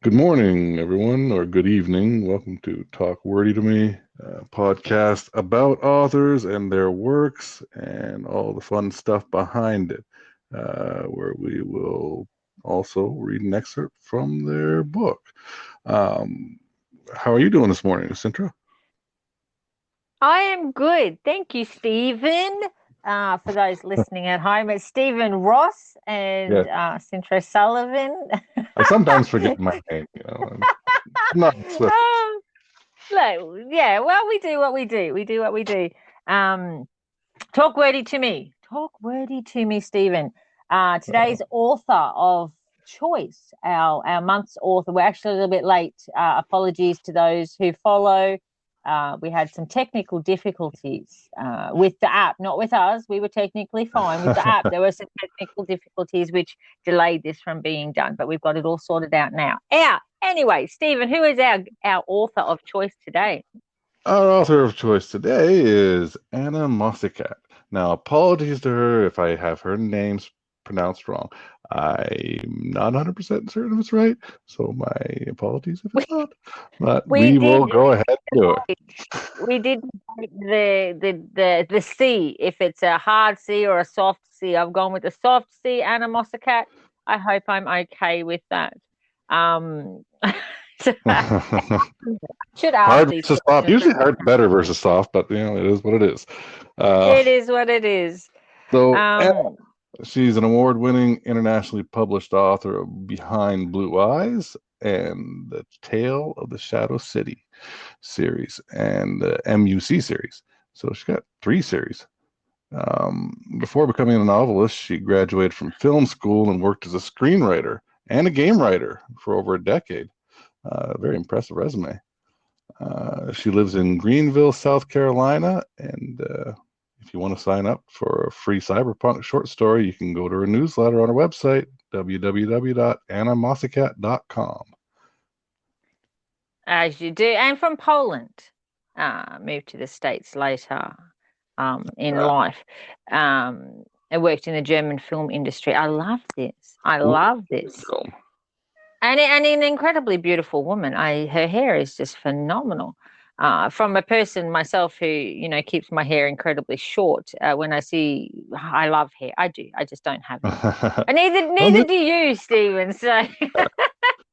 Good morning, everyone, or good evening. Welcome to Talk Wordy to Me, a podcast about authors and their works and all the fun stuff behind it, where we will also read an excerpt from their book. Um, how are you doing this morning, Dzintra? I am good. Thank you, Stephen. For those listening at home, it's Stephen Ross Yeah, and Dzintra Sullivan. I sometimes forget my name. I'm not Swift. Oh, look, yeah, well, we do what we do. We do what we do. Um, talk wordy to me. Talk wordy to me, Stephen. Today's author of choice, our month's author. We're actually a little bit late. Apologies to those who follow. We had some technical difficulties with the app, not with us. We were technically fine with the app. There were some technical difficulties which delayed this from being done, but we've got it all sorted out now. Anyway, Stephen, who is our author of choice today? Our author of choice today is Anna Mocikat. Now, apologies to her if I have her names pronounced wrong. I'm not 100% certain if it's right, so my apologies if it's not. But We we will did go ahead and do it. we did the C, if it's a hard C or a soft C. I've gone with the soft C, Anna Mocikat. I hope I'm okay with that. Um, should ask Hard these versus soft. questions. Usually hard better versus soft, but it is what it is. Uh, It is what it is. so Anna, Um, she's an award-winning, internationally published author of Behind Blue Eyes and The Tale of the Shadow City series and the MUC series. So she's got three series. Before becoming a novelist, she graduated from film school and worked as a screenwriter and a game writer for over a decade. Very impressive resume. She lives in Greenville, South Carolina, and if you want to sign up for a free Cyberpunk short story, you can go to her newsletter on her website, www.annamocikat.com. as you do, and from Poland, moved to the States later in life. I worked in the German film industry. I love this. I Ooh, love this. film. And an incredibly beautiful woman. Her hair is just phenomenal. From a person myself who keeps my hair incredibly short, when I love hair. I do. I just don't have any. And neither Well, neither do you, Stephen. So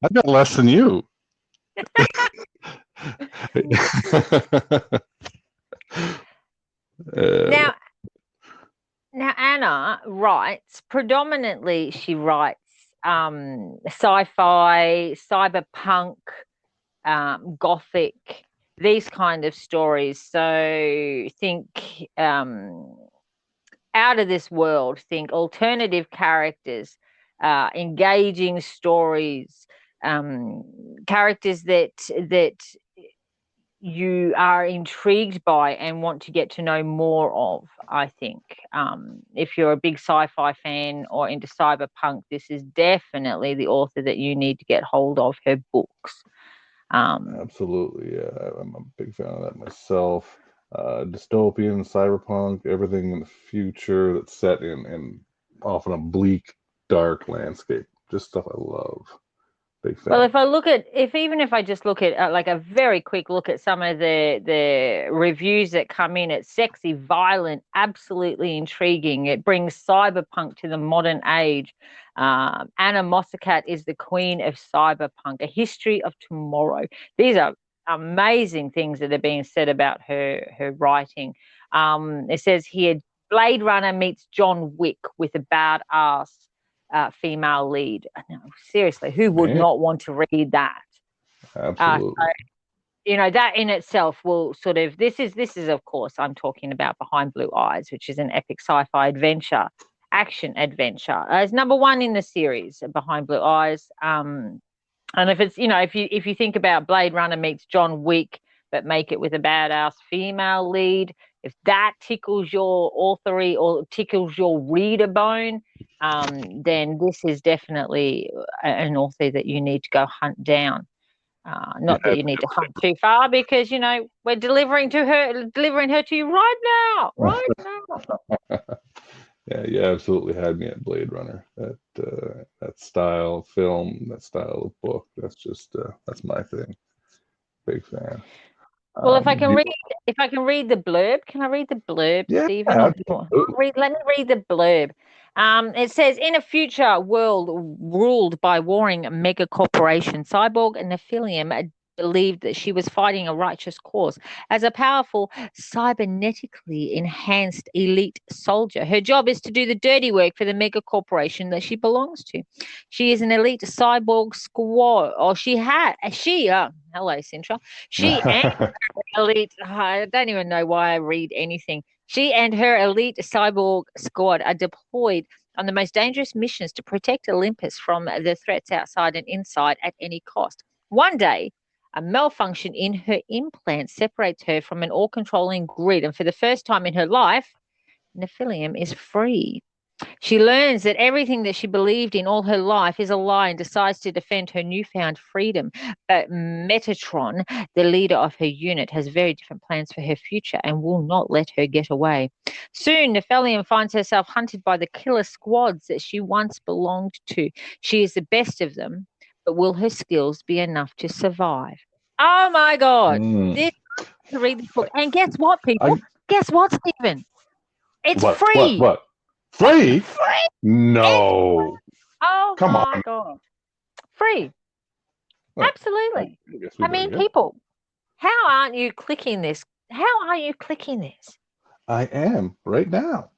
I've got less than you. uh, now now Anna writes predominantly. She writes sci-fi, cyberpunk, gothic, these kind of stories. So think out of this world, think alternative characters, engaging stories, um, characters that you are intrigued by and want to get to know more of. I think if you're a big sci-fi fan or into cyberpunk, this is definitely the author that you need to get hold of her books. Absolutely, yeah. I'm a big fan of that myself. Dystopian, cyberpunk, everything in the future that's set in often a bleak, dark landscape. Just stuff I love. Big Well, fan. if I just look at like a very quick look at some of the reviews that come in, it's sexy, violent, absolutely intriguing. It brings cyberpunk to the modern age. Anna Mocikat is the queen of cyberpunk, a history of tomorrow. These are amazing things that are being said about her writing. It says here, Blade Runner meets John Wick with a badass female lead. No, seriously, who would Man, not want to read that? absolutely. So, that in itself will sort of this is of course I'm talking about Behind Blue Eyes, which is an epic sci-fi adventure, action adventure. It's number one in the series, Behind Blue Eyes. And if it's if you think about Blade Runner meets John Wick, but make it with a badass female lead, if that tickles your authory or tickles your reader bone, then this is definitely an author that you need to go hunt down. Yeah, Not that you need to hunt too far, because we're delivering her to you right now, right now. Yeah, you absolutely had me at Blade Runner. That style of film, that style of book, that's my thing. Big fan. Well, if I Do can read, if I can read the blurb, can I read the blurb, yeah, Stephen? Or do you want, absolutely. let me read the blurb. It says, in a future world ruled by warring mega corporations, Cyborg and Nephilim believed that she was fighting a righteous cause. As a powerful, cybernetically enhanced elite soldier, her job is to do the dirty work for the mega corporation that she belongs to. She is an elite cyborg squad, or hello, Cintra. She and elite. I don't even know why I read anything. She and her elite cyborg squad are deployed on the most dangerous missions to protect Olympus from the threats outside and inside at any cost. One day, a malfunction in her implant separates her from an all controlling grid, and for the first time in her life, Nephilim is free. She learns that everything that she believed in all her life is a lie and decides to defend her newfound freedom. But Metatron, the leader of her unit, has very different plans for her future and will not let her get away. Soon, Nephelium finds herself hunted by the killer squads that she once belonged to. She is the best of them, but will her skills be enough to survive? Oh my God. Mm. This to read this book. And guess what, people? I Guess what, Stephen? It's free. what? Free? Free. It's No. Oh Come my on. God. Free. Well, I Absolutely. guess we I better mean, get. people, how aren't you clicking this? How are you clicking this? I am right now.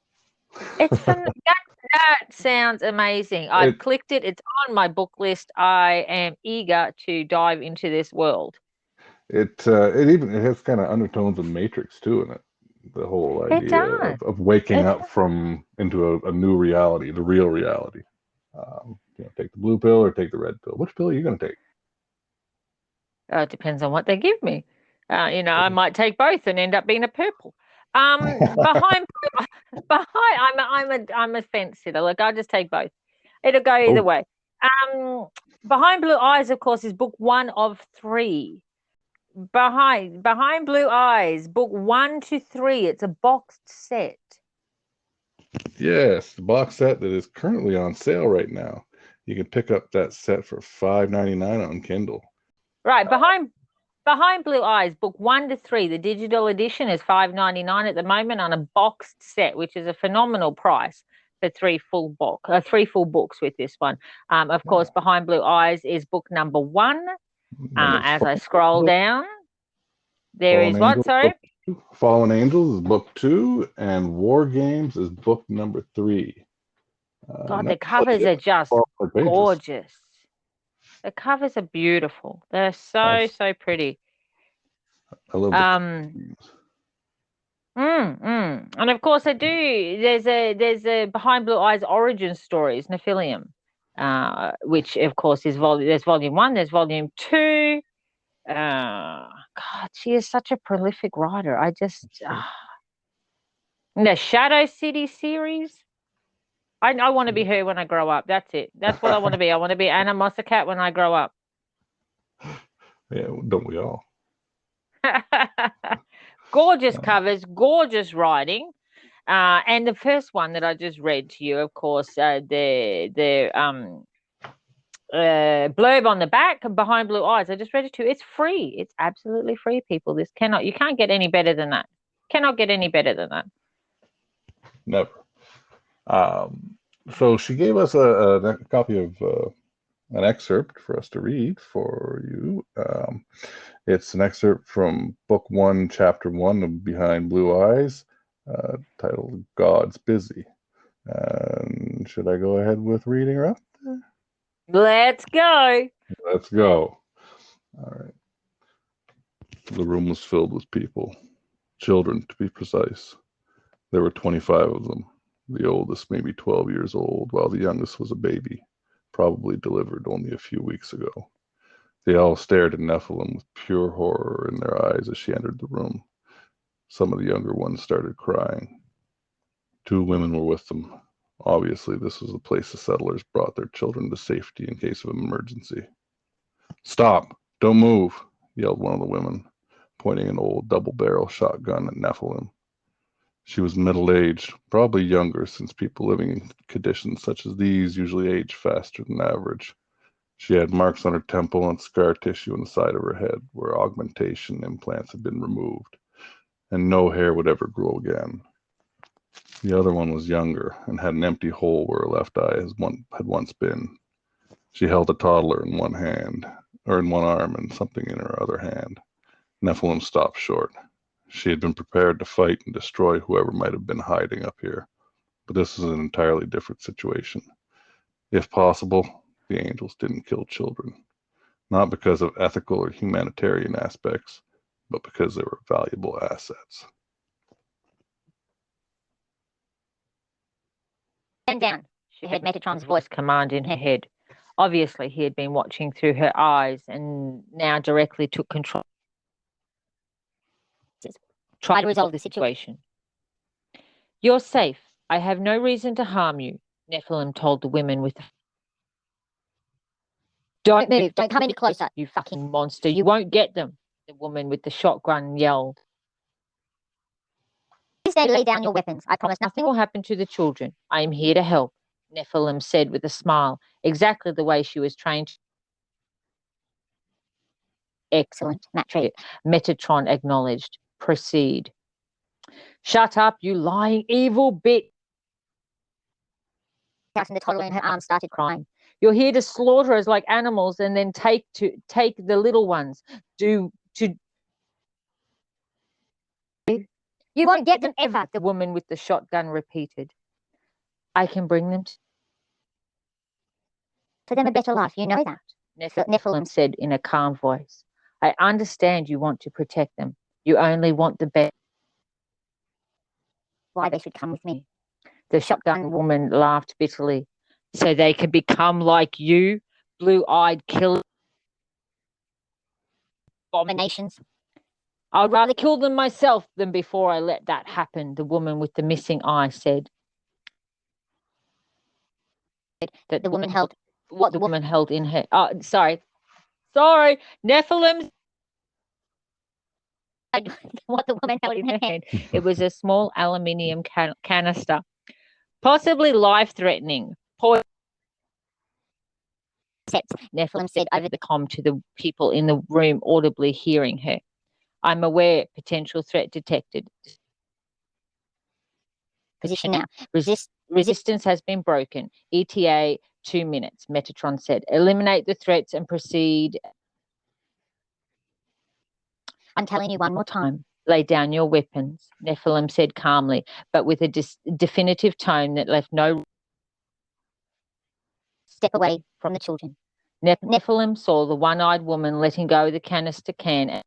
It's fun. That sounds amazing. I've it clicked it. It's on my book list. I am eager to dive into this world. it has kind of undertones of Matrix too in it. The whole It idea does. of waking It up from into a new reality, the real reality. Take the blue pill or take the red pill. Which pill are you going to take? depends on what they give me. I might take both and end up being a purple. Behind, I'm a fence sitter. Like I'll just take both. It'll go either Oh, way. Um, Behind Blue Eyes, of course, is book one of three. Behind Blue Eyes, book 1 to 3. It's a boxed set. yes, the box set that is currently on sale right now. You can pick up that set for $5.99 on Kindle. Right, behind Blue Eyes, book 1 to 3. The digital edition is $5.99 at the moment on a boxed set, which is a phenomenal price for three full books with this one. Of course, Wow. Behind Blue Eyes is book number 1. Then there's As I scroll down, there Fallen is what? Angels, Sorry. book two. Fallen Angels is book 2, and War Games is book number 3. God, Not the covers yet are just 12 pages. gorgeous. The covers are beautiful. They're so, That's so pretty. I love the Um, And of course I do. There's a Behind Blue Eyes origin stories, Nephilim, which of course there's volume 1, there's volume 2. God, she is such a prolific writer. The Shadow City series. I want to be her when I grow up. That's it. That's what I want to be. I want to be Anna Mocikat when I grow up. Yeah, don't we all? Gorgeous Uh, covers, gorgeous writing. And the first one that I just read to you, of course, the blurb on the back, Behind Blue Eyes. I just read it to you. It's free. It's absolutely free, people. You can't get any better than that. Cannot get any better than that. Never. Um, so she gave us a copy of an excerpt for us to read for you. It's an excerpt from book 1, chapter 1 of Behind Blue Eyes, titled God's Busy. Should I go ahead with reading her up? Let's go. Let's go. All right. The room was filled with people, children to be precise. There were 25 of them, the oldest maybe 12 years old, while the youngest was a baby, probably delivered only a few weeks ago. They all stared at Nephilim with pure horror in their eyes as she entered the room. Some of the younger ones started crying. 2 women were with them. Obviously, this was the place the settlers brought their children to safety in case of an emergency. Stop! Don't move! Yelled one of the women, pointing an old double-barrel shotgun at Nephilim. She was middle-aged, probably younger, since people living in conditions such as these usually age faster than average. She had marks on her temple and scar tissue on the side of her head where augmentation implants had been removed, and no hair would ever grow again. The other one was younger and had an empty hole where her left eye had once been. She held a toddler in one hand, or in one arm, and something in her other hand. Nephilim stopped short. She had been prepared to fight and destroy whoever might have been hiding up here, but this was an entirely different situation. If possible, the angels didn't kill children, not because of ethical or humanitarian aspects, but because they were valuable assets. Stand down. She heard Metatron's voice command in her head. Obviously, he had been watching through her eyes and now directly took control. Try to resolve the situation. You're safe. I have no reason to harm you, Nephilim told the women with the... Don't move. Don't come any closer, you fucking monster. You won't get them, the woman with the shotgun yelled. Please lay down your weapons. I promise nothing will happen to the children. I am here to help, Nephilim said with a smile, exactly the way she was trained. Excellent, Metatron acknowledged. Proceed. Shut up, you lying evil bitch. And the toddler in her arms started crying. You're here to slaughter us like animals and then take the little ones. You won't get them ever, the woman with the shotgun repeated. I can bring them to them a better life, you know that, Nephilim said in a calm voice. I understand you want to protect them. You only want the best. Why they should come with me. The shotgun woman laughed bitterly. So they can become like you, blue-eyed killer abominations. I'd rather kill them myself than before I let that happen, the woman with the missing eye said. That the woman held what the woman held in her... Sorry, Nephilim. What the woman held in her hand. It was a small aluminium canister, possibly life-threatening. Nephilim said over the comm to the people in the room, audibly hearing her. I'm aware, potential threat detected. Position now. Resistance has been broken. ETA 2 minutes, Metatron said. Eliminate the threats and proceed. I'm telling you one more time. Lay down your weapons, Nephilim said calmly, but with a definitive tone that left no... Step away from the children. Nephilim saw the one-eyed woman letting go of the canister can.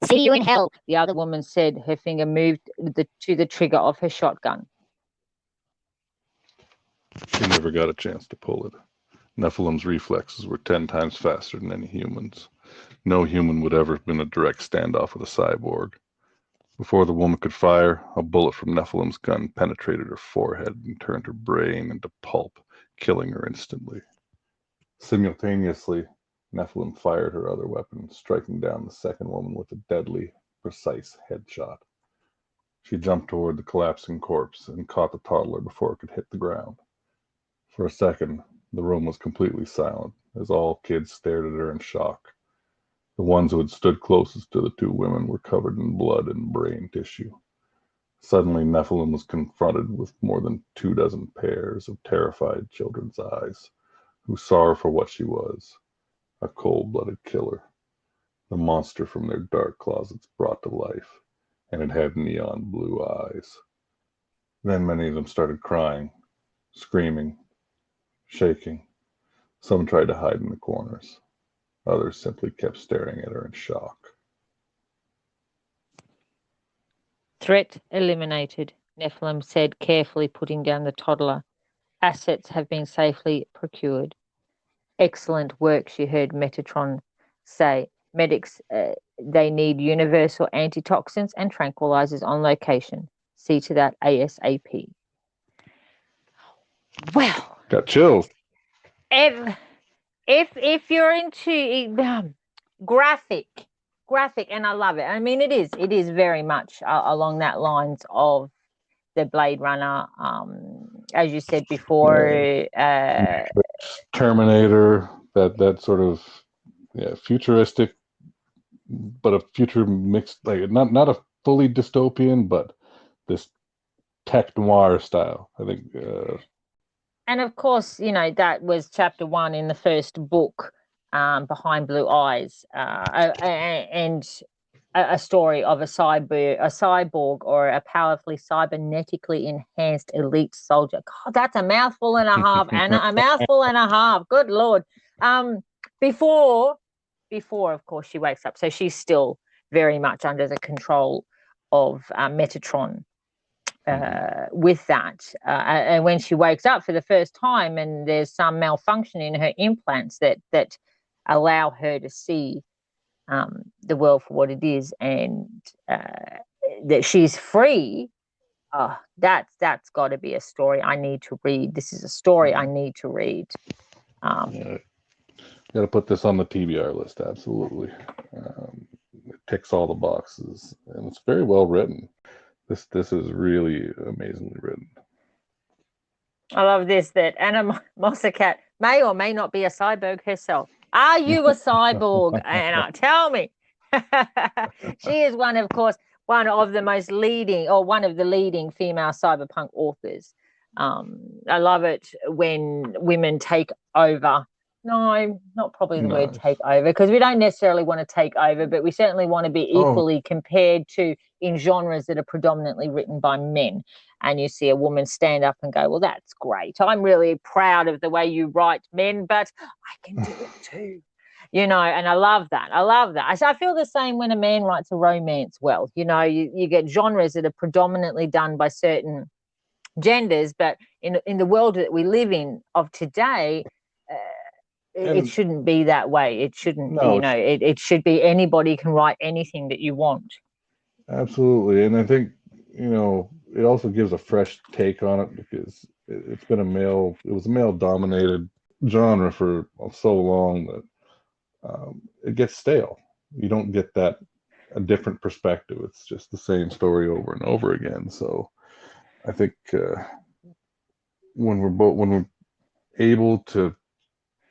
See you in hell, the other woman said, her finger moved to the trigger of her shotgun. She never got a chance to pull it. Nephilim's reflexes were 10 times faster than any human's. No human would ever have been a direct standoff with a cyborg. Before the woman could fire, a bullet from Nephilim's gun penetrated her forehead and turned her brain into pulp, killing her instantly. Simultaneously, Nephilim fired her other weapon, striking down the second woman with a deadly, precise headshot. She jumped toward the collapsing corpse and caught the toddler before it could hit the ground. For a second, the room was completely silent, as all kids stared at her in shock. The ones who had stood closest to the two women were covered in blood and brain tissue. Suddenly, Nephilim was confronted with more than 24 pairs of terrified children's eyes, who saw her for what she was, a cold-blooded killer. The monster from their dark closets brought to life, and it had neon blue eyes. Then many of them started crying, screaming, shaking. Some tried to hide in the corners. Others simply kept staring at her in shock. Threat eliminated, Nephilim said, carefully putting down the toddler. Assets have been safely procured. Excellent work, she heard Metatron say. Medics, they need universal antitoxins and tranquilizers on location. See to that ASAP. Well, got chills. If you're into graphic graphic, and I love it. I mean, it is very much along that lines of the Blade Runner, as you said before. Terminator, that sort of futuristic, but a future mixed, like not a fully dystopian, but this tech noir style. I think. And of course, that was chapter 1 in the first book, Behind Blue Eyes, and a story of a cyborg or a powerfully cybernetically enhanced elite soldier. God, that's a mouthful and a half, Anna. A mouthful and a half. Good Lord. Before, of course, she wakes up. So she's still very much under the control of Metatron. With that, and when she wakes up for the first time, and there's some malfunction in her implants that allow her to see the world for what it is, and that she's free. That's got to be a story I need to read. This is a story I need to read. Got to put this on the TBR list. Absolutely, it ticks all the boxes, and it's very well written. This is really amazingly written. I love this, that Anna Mocikat may or may not be a cyborg herself. Are you a cyborg, Anna? Tell me. She is one of the leading female cyberpunk authors. I love it when women take over. No, not probably the word take over, because we don't necessarily want to take over, but we certainly want to be equally compared to in genres that are predominantly written by men. And you see a woman stand up and go, well, that's great. I'm really proud of the way you write, men, but I can do it too. And I love that. I feel the same when a man writes a romance well. You get genres that are predominantly done by certain genders, but in the world that we live in of today, it shouldn't be that way. It shouldn't, it should be anybody can write anything that you want. Absolutely. And I think, it also gives a fresh take on it, because it was a male dominated genre for so long that it gets stale. You don't get a different perspective. It's just the same story over and over again. So I think when we're able to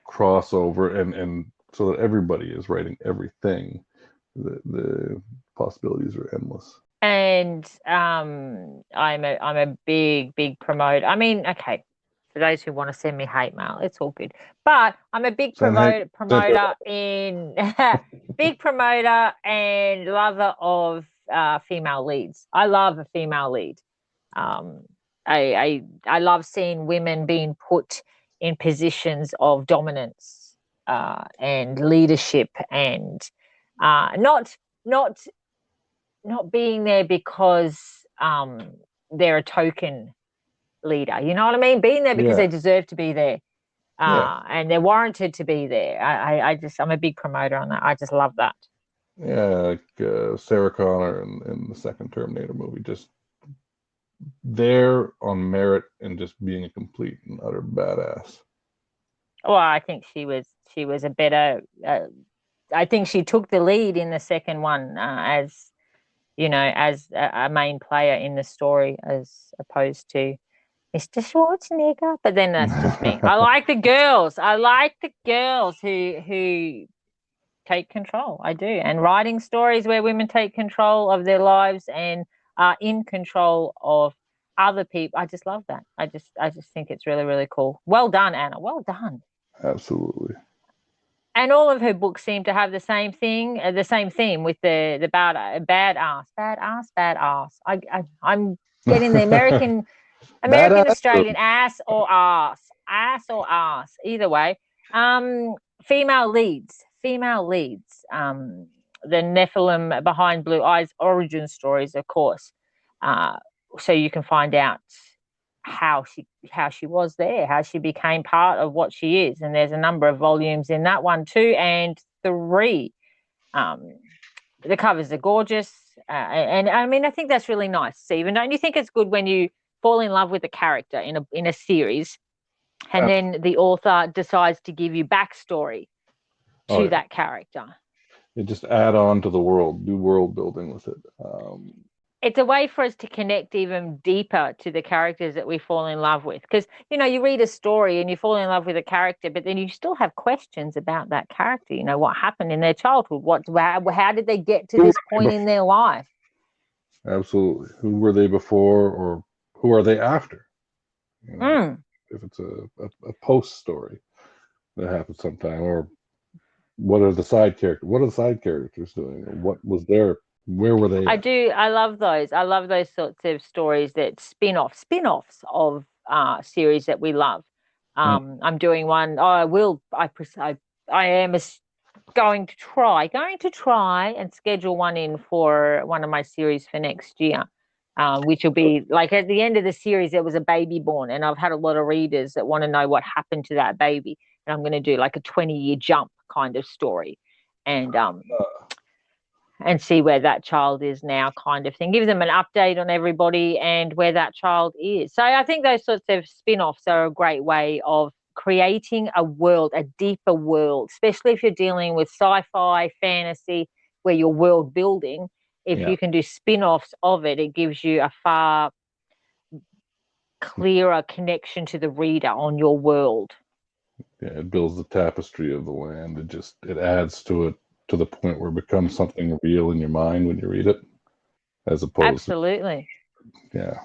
cross over and so that everybody is writing everything, the possibilities are endless. And I'm a big promoter. I mean, okay, for those who want to send me hate mail, it's all good. But I'm a big promoter and lover of female leads. I love a female lead. I love seeing women being put in positions of dominance and leadership, and not being there because they're a token leader. You know what I mean? Being there because they deserve to be there, and they're warranted to be there. I'm a big promoter on that. I just love that. Yeah, like Sarah Connor in the second Terminator movie, just there on merit and just being a complete and utter badass. Well, I think she was a better. I think she took the lead in the second one as a main player in the story, as opposed to Mr. Schwarzenegger. But then that's just me. I like the girls. Who take control. I do. And writing stories where women take control of their lives and are in control of other people. I just love that. I just think it's really, really cool. Well done, Anna. Well done. Absolutely. And all of her books seem to have the same thing, the same theme with the badass. I'm getting the American Australian ass or ass, either way. Female leads. The Nephilim Behind Blue Eyes origin stories, of course. So you can find out how she was there, how she became part of what she is, and there's a number of volumes in that one, 2 and 3. The covers are gorgeous, and I mean, I think that's really nice, Stephen. Don't you think it's good when you fall in love with a character in a series, and then the author decides to give you backstory to that character? It just add on to the world, do world building with it. It's a way for us to connect even deeper to the characters that we fall in love with. Because, you read a story and you fall in love with a character, but then you still have questions about that character. What happened in their childhood? How did they get to this point in their life? Absolutely. Who were they before, or who are they after? If it's a post story that happens sometime, or what are the side characters? What are the side characters doing? What was their? Where were they I at? do. I love those. I love those sorts of stories that spin-offs of series that we love. I'm doing one. Oh, I will. I am going to try and schedule one in for one of my series for next year, which will be like at the end of the series, there was a baby born, and I've had a lot of readers that want to know what happened to that baby, and I'm going to do like a 20-year jump kind of story, and see where that child is now, kind of thing. Give them an update on everybody and where that child is. So I think those sorts of spin-offs are a great way of creating a world, a deeper world, especially if you're dealing with sci-fi, fantasy, where you're world building. If you can do spin-offs of it, it gives you a far clearer connection to the reader on your world. Yeah, it builds the tapestry of the land. It adds to it to the point where it becomes something real in your mind when you read it, as opposed Absolutely. to yeah.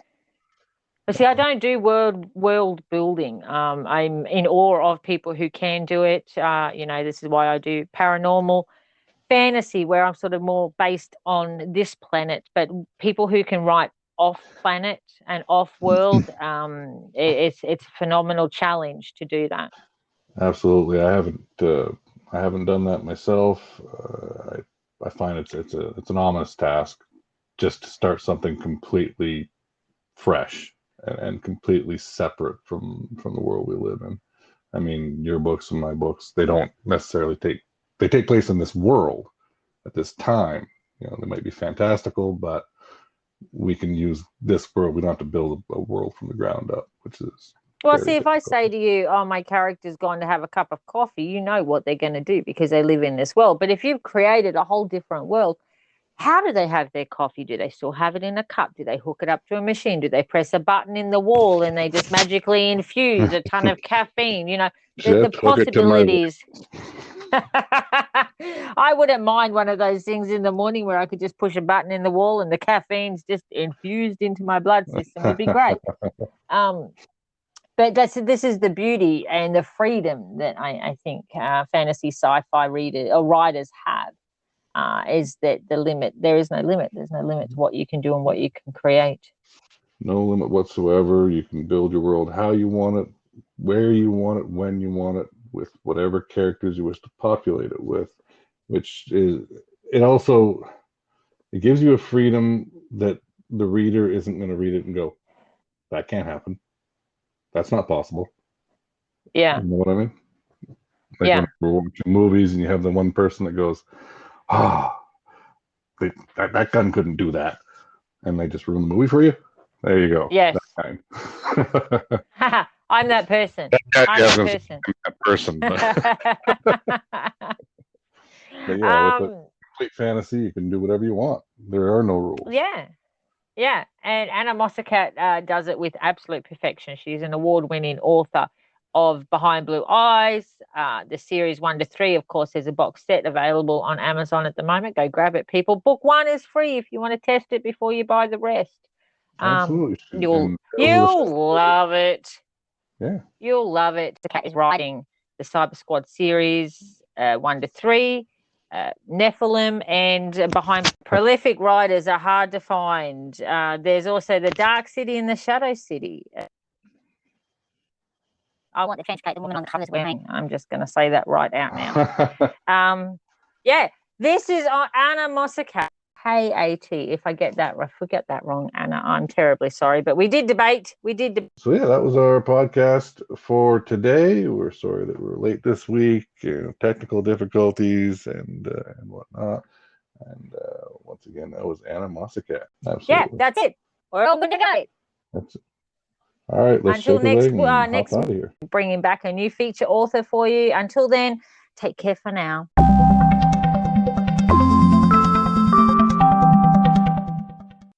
But see, I don't do world building. I'm in awe of people who can do it. This is why I do paranormal fantasy, where I'm sort of more based on this planet. But people who can write off planet and off world, it's a phenomenal challenge to do that. Absolutely. I haven't done that myself. I find it's an ominous task just to start something completely fresh and completely separate from the world we live in. I mean, your books and my books, they don't necessarily they take place in this world at this time. They might be fantastical, but we can use this world. We don't have to build a world from the ground up, which is Well, very see, if I difficult. say to you, oh, my character's gone to have a cup of coffee, you know what they're going to do because they live in this world. But if you've created a whole different world, how do they have their coffee? Do they still have it in a cup? Do they hook it up to a machine? Do they press a button in the wall and they just magically infuse a ton of caffeine? The Just hook it to my possibilities. I wouldn't mind one of those things in the morning where I could just push a button in the wall and the caffeine's just infused into my blood system. It'd be great. But this is the beauty and the freedom that I think fantasy sci-fi readers or writers have. Is that the limit? There is no limit. There's no limit to what you can do and what you can create. No limit whatsoever. You can build your world how you want it, where you want it, when you want it, with whatever characters you wish to populate it with, which is it also it gives you a freedom that the reader isn't going to read it and go, that can't happen. That's not possible. Yeah. You know what I mean? Like Yeah. when we're watching movies and you have the one person that goes, ah, that gun couldn't do that. And they just ruin the movie for you. There you go. Yes. That I'm that person. I'm that person. But yeah, with a complete fantasy, you can do whatever you want. There are no rules. Yeah. Yeah. And Anna Mocikat does it with absolute perfection. She's an award-winning author of Behind Blue Eyes, the series 1 to 3. Of course, there's a box set available on Amazon at the moment. Go grab it, people. Book 1 is free if you want to test it before you buy the rest. Absolutely. You'll love it. Yeah. You'll love it. The cat is writing the Cyber Squad series 1 to 3. Nephilim and behind prolific writers are hard to find. There's also the Dark City and the Shadow City. I want the trench coat the woman on the cover is wearing. I'm just going to say that right out now. Yeah, this is Anna Mocikat. Hey, AT. If I get that wrong, Anna, I'm terribly sorry. But we did debate. So yeah, that was our podcast for today. We're sorry that we're late this week. Technical difficulties and whatnot. And once again, that was Anna Mocikat. Absolutely. Yeah, that's it. We're all good to go. That's it. All right, let's until next next out of here. Bringing back a new feature author for you. Until then, take care for now.